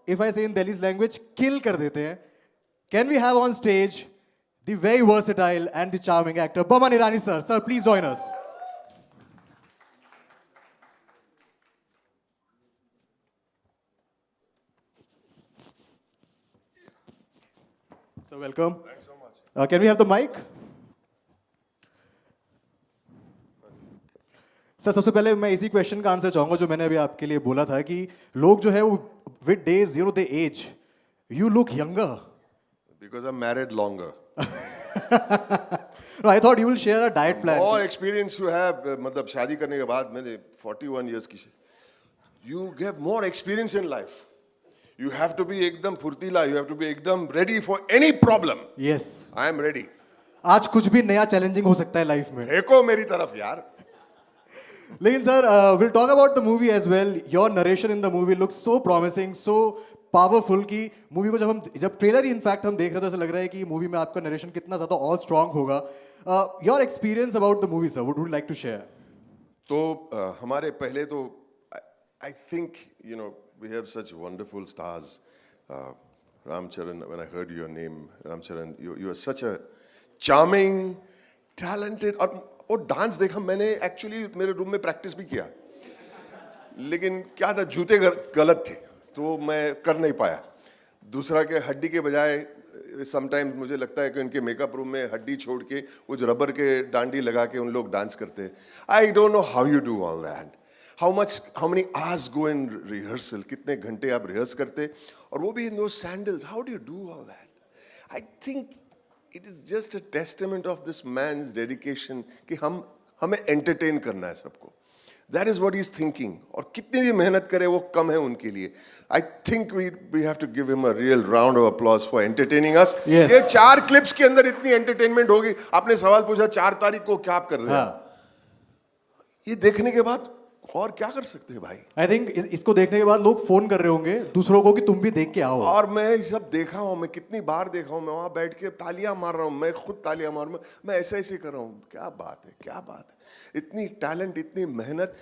if I say in Delhi's language, kill कर देते हैं. Can we have on stage the very versatile and the charming actor Boman Irani sir? Sir, please join us. So welcome. Thanks so much. Can we have the mic? Sir सबसे पहले मैं इसी question का answer चाहूंगा जो मैंने अभी आपके लिए बोला था कि लोग जो है वो with days you know they age you look younger. Because I'm married longer. No, I thought you will share a diet plan. More experience you have, मतलब शादी करने के बाद मैंने 41 years की. You get more experience in life. You have to be एकदम फुर्तीला. You have to be एकदम ready for any problem. Yes. I am ready. आज कुछ भी नया चैलेंजिंग हो सकता है लाइफ में. देखो मेरी तरफ यार. लेकिन sir will talk about the movie as well. Your narration in the movie looks so promising, so powerful कि मूवी को जब ट्रेलर ही इनफैक्ट हम देख रहे थे ऐसा लग रहा है कि मूवी में आपका नरेशन कितना ज्यादा और स्ट्रांग होगा. Your experience about the movie sir, would like to share. तो हमारे पहले तो I think you know we have such wonderful stars. Ramcharan, when I heard your name, Ramcharan, you are such a charming, talented. और dance देखा मैंने actually मेरे room में practice भी किया, लेकिन क्या था जूते गलत थे तो मैं कर नहीं पाया. दूसरा के हड्डी के बजाय समटाइम्स मुझे लगता है कि उनके मेकअप रूम में हड्डी छोड़ के वो जो रबर के डांडी लगा के उन लोग डांस करते हैं. I don't know how you do all that. How many hours go in rehearsal, कितने घंटे आप रिहर्स करते, और वो भी इन दो sandals. How do you do all that? I think it is just a testament of this man's dedication कि हमें एंटरटेन करना है सबको. That is what he is thinking. और कितनी भी मेहनत करे वो कम है उनके लिए. I think we have to give him a real round of applause for entertaining us. ये 4 क्लिप्स के अंदर इतनी एंटरटेनमेंट होगी. आपने सवाल पूछा 4 तारीख को क्या आप कर रहे हैं. ये देखने के बाद और क्या कर सकते हैं भाई. आई थिंक इसको देखने के बाद लोग फोन कर रहे होंगे दूसरों को कि तुम भी देख के आओ. और मैं ये सब देखा हूं, मैं कितनी बार देखा हूं. मैं वहां बैठ के तालियां मार रहा हूं, मैं खुद तालियां मार रहा हूं, मैं ऐसे कर रहा हूं. क्या बात है, क्या बात है. इतनी टैलेंट, इतनी मेहनत,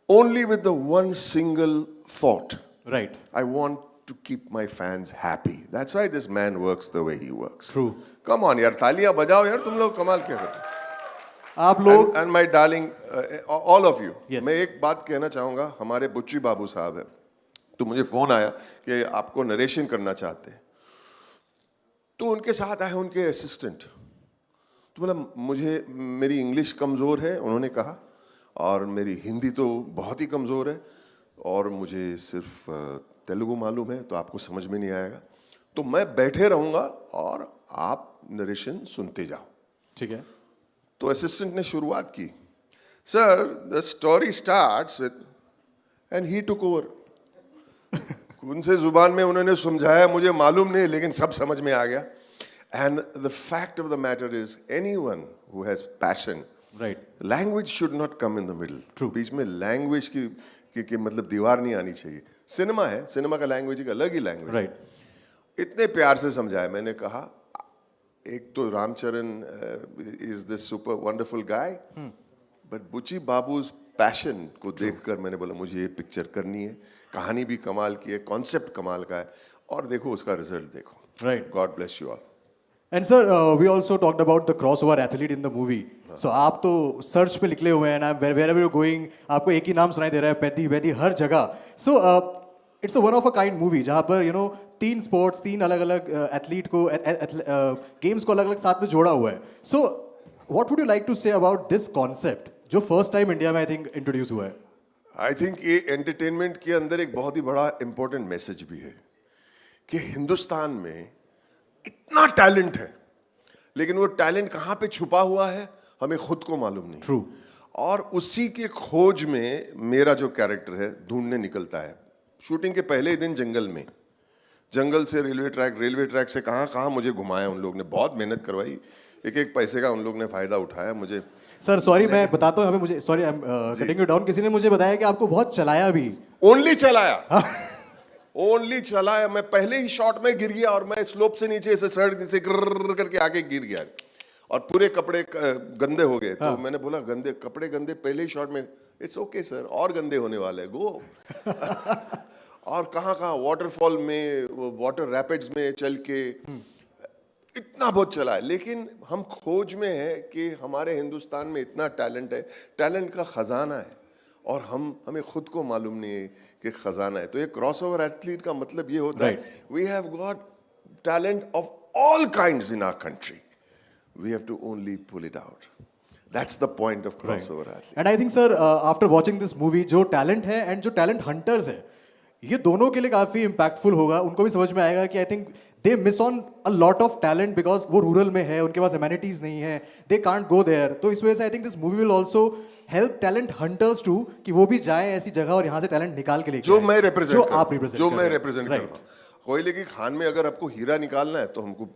only with the one single thought. Right. I want to keep my fans happy. That's why this man works the way he works. True. Come on यार, तालियां बजाओ यार. तुम लोग कमाल क्या करते. आप लोग and my darling all of you. Yes. मैं एक बात कहना चाहूंगा. हमारे बुच्ची बाबू साहब है, तो मुझे फोन आया कि आपको नरेशन करना चाहते हैं. तो उनके साथ आए उनके असिस्टेंट. तो बोला मुझे मेरी इंग्लिश कमज़ोर है उन्होंने कहा, और मेरी हिंदी तो बहुत ही कमज़ोर है, और मुझे सिर्फ तेलुगु मालूम है, तो आपको समझ में नहीं आएगा. तो मैं बैठे रहूँगा और आप नरेशन सुनते जाओ. ठीक है. तो असिस्टेंट ने शुरुआत की. Sir the story starts with and he took over. उनसे जुबान में उन्होंने समझाया, मुझे मालूम नहीं, लेकिन सब समझ में आ गया. And the fact of the matter is anyone who has passion, right, language should not come in the middle. True. बीच में लैंग्वेज की मतलब दीवार नहीं आनी चाहिए. सिनेमा है, सिनेमा का लैंग्वेज एक अलग ही लैंग्वेज. राइट. इतने प्यार से समझाया. मैंने कहा एक तो Ram Charan is this super wonderful guy, but Buchi Babu's passion को देखकर मैंने बोला मुझे ये पिक्चर करनी है. कहानी भी कमाल की है, कॉन्सेप्ट कमाल का है, और देखो उसका रिजल्ट देखो. Right. God bless you all. And sir we also talked about the cross over athlete in the movie. So आप तो सर्च पे निकले हुए हैं ना, वेयर एवर यू गोइंग आपको एक ही नाम सुनाई दे रहा है, पैदी वैदी हर जगह. So it's a one of a kind movie जहाँ पर यू नो 3 स्पोर्ट्स, 3 अलग अलग एथलीट को गेम्स को अलग अलग साथ में जोड़ा हुआ है. So what would you like to say about this concept जो फर्स्ट टाइम इंडिया में आई थिंक इंट्रोड्यूस हुआ है. आई थिंक ये एंटरटेनमेंट के अंदर एक बहुत ही बड़ा इंपॉर्टेंट मैसेज भी है कि हिंदुस्तान में इतना टैलेंट है, लेकिन वो टैलेंट कहाँ पे छुपा हुआ है हमें खुद को मालूम नहीं. ट्रू. और उसी के खोज में मेरा जो कैरेक्टर है ढूंढने निकलता है. शूटिंग के पहले ही दिन जंगल से रेलवे ट्रैक से कहाँ मुझे घुमाया उन लोग ने. बहुत मेहनत करवाई, एक पैसे का उन लोग ने फायदा उठाया मुझे. सर सॉरी मैं बताता हूँ यहाँ पे, मुझे sorry I am cutting you down. किसी ने मुझे बताया कि आपको बहुत चलाया भी. ओनली चलाया. मैं पहले ही शॉट में गिर गया, और मैं स्लोप से नीचे से सड़क नीचे गिर करके आगे गिर गया, और पूरे कपड़े गंदे हो गए. तो मैंने बोला कपड़े गंदे पहले ही शॉट में. इट्स ओके सर, और गंदे होने वाले, गो. और कहाँ वाटरफॉल में, वाटर रैपिड्स में चल के इतना बहुत चला है, लेकिन हम खोज में है कि हमारे हिंदुस्तान में इतना टैलेंट है, टैलेंट का खजाना है, और हमें खुद को मालूम नहीं है कि खजाना है। तो ये क्रॉसओवर एथलीट का मतलब ये होता है, we have got talent of all kinds in our country, we have to only pull it out. That's the point of crossover athlete. And I think sir after watching this movie जो talent है and जो talent hunters है, ये दोनों के लिए काफी impactful होगा। उनको भी समझ में आएगा कि I think they miss on a lot of talent because वो रूरल में है, उनके पास एमेनिटीज नहीं है, दे कांट गो देयर। तो इस वजह से I think this movie will also help talent hunters too कि वो भी जाए ऐसी जगह और यहाँ से टैलेंट निकाल के लेके जो आए। मैं रिप्रेजेंट जो कर रहा आप हूं, रिप्रेजेंट जो कर मैं रहे हैं। रिप्रेजेंट कर रहा हूँ। कोयले की खान में अगर आपको हीरा निकालना है तो हमको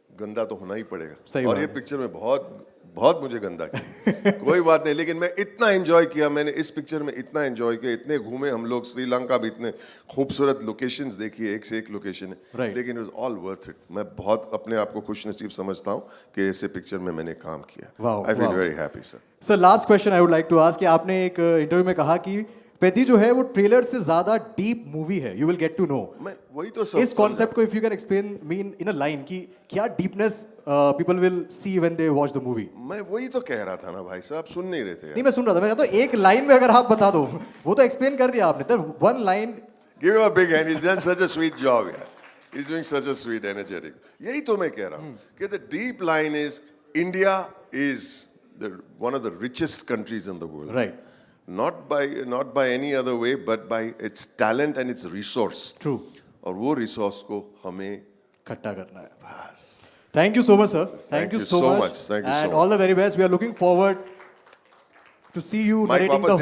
गंदा तो होना ही पड़ेगा, सही और बात ये है। पिक्चर में बहुत बहुत मुझे गंदा किया। कोई बात नहीं, लेकिन मैं इतना एंजॉय किया, मैंने इस पिक्चर में इतना एंजॉय किया, इतने घूमे हम लोग, श्रीलंका भी इतने खूबसूरत लोकेशंस देखी है, एक से एक लोकेशन है, Right. लेकिन it was all worth it. मैं बहुत अपने आप को खुश नसीब समझता हूँ कि ऐसे पिक्चर में मैंने काम किया। Wow, I feel wow. Very happy sir. Sir last question I would like to ask कि आपने एक इंटरव्यू में कहा कि पेदी जो है वो ट्रेलर से ज्यादा डीप मूवी है, you will get to know. मैं वही तो इस कॉन्सेप्ट को if you can explain mean in a line कि क्या deepness people will see when they watch the movie. मैं वही तो कह रहा था ना भाई साहब, सुन नहीं रहे थे यार। नहीं मैं सुन रहा था, मैं कहता हूं एक लाइन में अगर आप बता दो, वो तो एक्सप्लेन कर दिया आपने, तो one line. Give him a big hand. He's done such a sweet job. Yeah. He's doing such a sweet, energetic. यही तो मैं कह रहा हूँ कि the deep line is India is one of the richest countries in the world. Right, Not by any other way, but by its talent and its resource. True, और वो resource को हमें इकट्ठा करना है। बस thank you so much sir, thank you you so so much much. Thank you so and much. All the very best. We are looking forward to see you Mike narrating वापस the